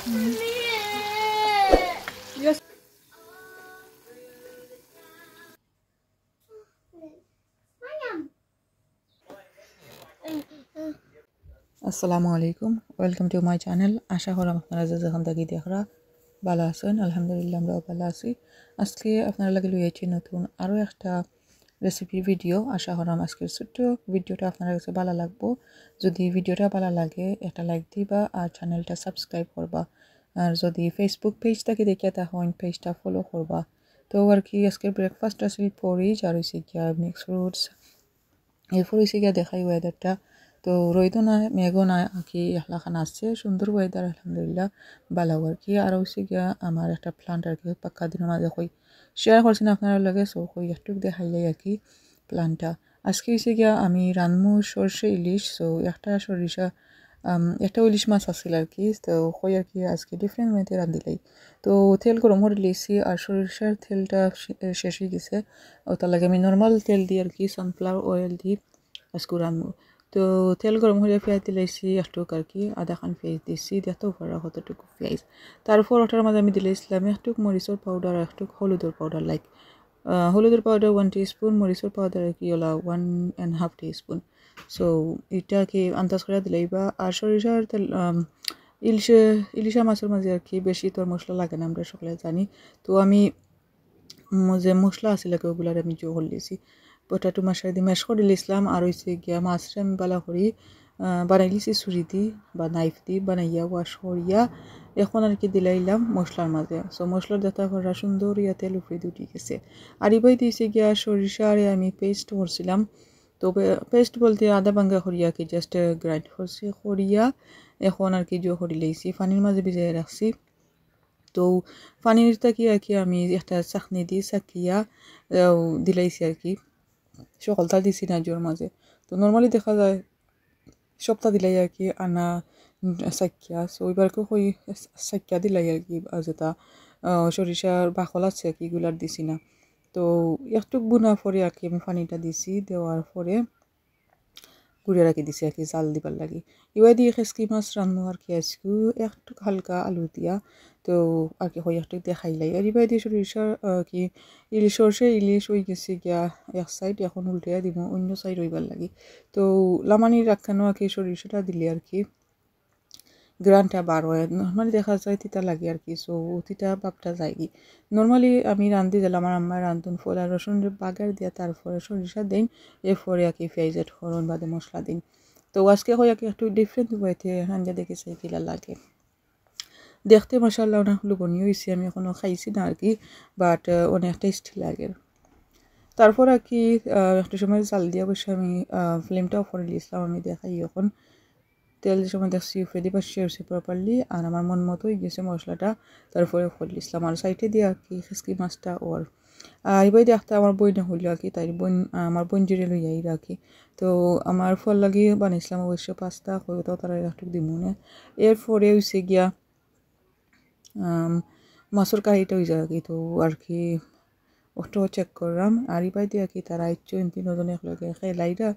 Yes. আসসালামু আলাইকুম, welcome to my channel. আশা করি আপনারা যে যেখান থেকে দেখরা ভালো আছেন। আলহামদুলিল্লাহ আমরাও ভালো আছি। আজকে আপনারা লাগে লইয়াছি নতুন আরও একটা রেসিপি ভিডিও। আশা করাম আজকের ছোট্ট ভিডিওটা আপনার কাছে ভালো লাগবো। যদি ভিডিওটা ভালো লাগে একটা লাইক দিবা আর চ্যানেলটা সাবস্ক্রাইব করবা। আর যদি ফেসবুক পেজ থেকে দেখিয়া তখন পেজটা ফলো করবা। তো আর কি আজকে ব্রেকফাস্ট আসলে পরিজ আর হয়েছে গিয়া মিক্স ফ্রুটস, এরপর হয়েছে গিয়া দেখাই ওয়েদারটা। তো রইতো না মেঘও না আর কি এলাখান আসছে, সুন্দর ওয়েদার আলহামদুলিল্লাহ ভালো আর কি। আর হয়েছে গিয়া আমার একটা প্লান্ট আর কি পাক্কা দিনের মাঝে কই শেয়ার করছি না আপনারা লাগে, সো কই একটু দেখাইলাই আর কি প্লান্টটা। আজকে হয়েছে গিয়া আমি রানমু সর্ষে ইলিশ, সো একটা সরিষা একটা ইলিশ মাছ আসছিল আর কি। তো কই আর কি আজকে ডিফারেন্ট ওয়েতে রান্ধিলাই। তো তেল গরম করে লিয়েছি আর সরিষার তেলটা শেষ হয়ে গেছে, ওটার লাগে আমি নর্মাল তেল দিই আর কি, সানফ্লাওয়ার অয়েল দিই আজকে রান্নু। তো তেল গরম হলে পেঁয়াজ দিলাইছি একটু আর কি, আধা খান পেঁয়াজ দিয়েছি, দেখতে পারা কতটুকু পেঁয়াজ। তারপর ওটার মাঝে আমি দিলাইছিলাম একটু মরিচের পাউডার আর একটু হলুদের পাউডার, লাইক হলুদের পাউডার 1 টিস্পুন, মরিচের পাউডার আর কি ওলা 1.5 টিস্পুন। সো এটা কি আন্দাজ করে দিলাইবা। আর সরিষার তেল ইলিশা মাছের মাঝে আর কি বেশি তোর মশলা লাগে না, আমরা সকলে জানি। তো আমি যে মশলা আছিল ওগুলার আমি জো করে দিয়েছি, পটাটো মাছটা দিয়ে ম্যাশ করে দিয়েছিলাম। আর হয়েছে গিয়া মাছটা আমি বালা করি বানাই লিছি ছুরি দি বা নাইফ দি বানাইয়া ওয়াশ করিয়া এখন আর কি দিলাইলাম মশলার মাঝে। সো মশলার যাতে করা সুন্দর ইয়া তেল উপরে দুটি গেছে। আর এবার দিয়েছে গিয়া সরিষা আর আমি পেস্ট করছিলাম। তো পেস্ট বলতে আদা ভাঙ্গা করিয়া কি জাস্ট গ্রাইন্ড করছি করিয়া এখন আর কি জো করে লাইছি, পানির মাঝে ভিজাই রাখছি। তো পানিরটা কি আর কি আমি একটা চাকনি দিয়ে চাকিয়া দিলাইছি আর কি, সকলটা দিছি না জোর মাঝে। তো নর্মালি দেখা যায় সপ্তাহ দিলাই আর কি আনা চাকিয়া, সো এবারকে কই চাকিয়া দিলাই আর কি, যেটা সরিষার বাকল আছে আর কি এগুলার দিছি না। তো একটু বুনা পরে আর কি আমি পানিটা দিছি, দেওয়ার পরে গুড়িয়ে রাখি দিছি আর কি জাল দিবার লাগি। এবার দিয়ে খেসকি মাছ রান্নো আর কি আজকে একটু হালকা আলু দিয়া। তো আর কি হয়ে একটু দেখাইলাই। আর এবার দিয়ে সরিষার কি ইলিশ সরষে ইলিশ হয়ে গেছে গিয়া এক সাইড, এখন উল্টে দিব অন্য সাইড হইবার লাগি। তো লামানি রাখানো আর কি সরিষাটা দিলে আর কি গ্রানটা বার হয়, নর্মালি দেখা যায় তিতা লাগে আর কি, সো তিতা ভাবটা যায় কি। নর্মালি আমি রান্ধি দিলাম আমার আম্মায় রান্ধুন ফল আর রসুন বাগার দিয়া তারপরে সরিষা দিন, এরপরে আর কি পেঁয়াজের ফোড়ন বাদে মশলা দিন। তো আজকে হয় আর কি একটু ডিফারেন্ট ওয়েতে রান্না দেখেছে কিলা লাগে। দেখতে মাশাআল্লাহ অনেক লোভনীয় হয়েছে, আমি এখনও খাইছি না আর কি, বাট অনেক টেস্টি লাগে। তারপর আর কি একটা সময় জাল দিয়ে বসে আমি ফ্লেমটা অফ করে দিয়েছিলাম। আমি দেখাই এখন তেল সময় দেখছি ফেদি পাশে হয়েছে প্রপারলি, আর আমার মন মতোই গেছে মশলাটা। তারপরে ফল দিয়েছিলাম আর সাইডে দিয়ে আর কি খেসকি মাছটা ওর এবার দেখতে আমার বই না হইল আর কি, তাই বোন আমার বোন জিরে লইয়াই রাখি। তো আমার ফল লাগিয়ে বানিয়েছিলাম অবশ্য পাস্তা হয়তো তারা একটু দিমুনে। এরপরে হয়েছে গিয়া মাছের কাহিটা হয়ে যায় আর কি। তো আর কি ওটাও চেক করলাম আর এবার দিয়ে আর কি তারা ইচ্ছু তিনজনে একলগে খেলাইরা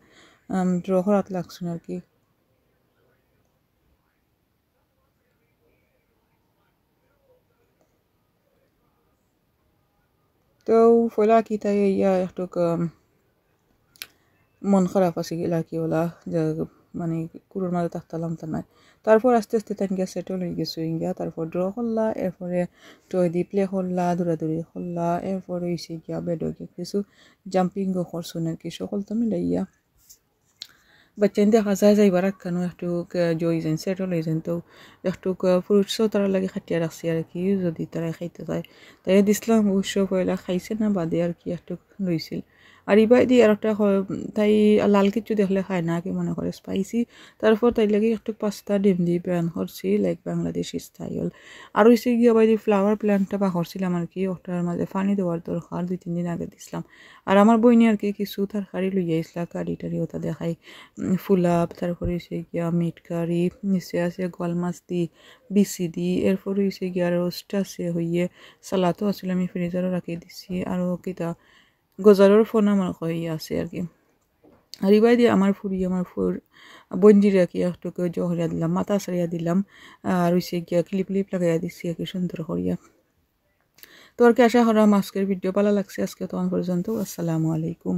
ড্র করাত লাগছেন আর কি। তো ফলা কি তাই ইয়া একটু মন খারাপ আছে গেলা কি ওলা যে মানে কুড়োর মাঝে থাকতাম তা নাই। তারপর আস্তে আস্তে তাই গিয়া সেটেল হয়ে গেছো ইঙ্গিয়া, তারপর ড্র করলা, এরপরে টয় দি প্লে করলা, দৌড়াদৌড়ি করলা, এরপরে হয়েছে গিয়া বেড গিয়ে কিছু জাম্পিংও করছুন আর কি, সকল তো মিলাইয়া বাচ্চা দেখা যায় যাইবার কেন একটু জয় যান সেটেল হয়ে যান। তো একটু ফ্রুটসও তারা লাগে খাটিয়া রাখছি আর কি, যদি তারা খাইতে চায় তাই দিছিলাম। অবশ্য পয়লা খাইছে না বাদে আর কি একটু লইছিল। আর ইবাই দিয়ে আর একটা তাই লাল কিছু দেখলে খায় না, কি মনে করে স্পাইসি। তারপর তাই লাগে একটু পাস্তা ডিম দিয়ে প্যান করছি লাইক বাংলাদেশি স্টাইল। আর হয়েছে গিয়ে বাই ফ্লাওয়ার প্ল্যান্টটা বা করছিলাম আর কি, ওটার মাঝে পানি দেওয়ার দরকার 2-3 দিন আগে দিছিলাম। আর আমার বইনি আর কি কিছু তরকারি লইয়া আসলা, কারি টারি ওটা দেখাই ফুলাপ, তারপরে হয়েছে গিয়া মিট কারি, নিচে আছে গোয়াল মাছ দি বিচি দি, এরপরে হয়েছে গিয়া রোস্ট আছে হইয়ে, সালাদও আসলে আমি ফ্রিজারও রাখি দিছি, আরও কিতা গজারের ফোন আমার হইয়া আছে আর কি। আর এবার দিয়ে আমার ফুর বঞ্জিরা কি একটু জহরিয়া দিলাম মাথা সারিয়া দিলাম আর হইছে গিয়া ক্লিপ লাগাইয়া দিচ্ছি আর কি সুন্দর করিয়া। তো আর কি আশা করা আজকের ভিডিও ভালো লাগছে, আজকে তখন পর্যন্ত আসসালামু আলাইকুম।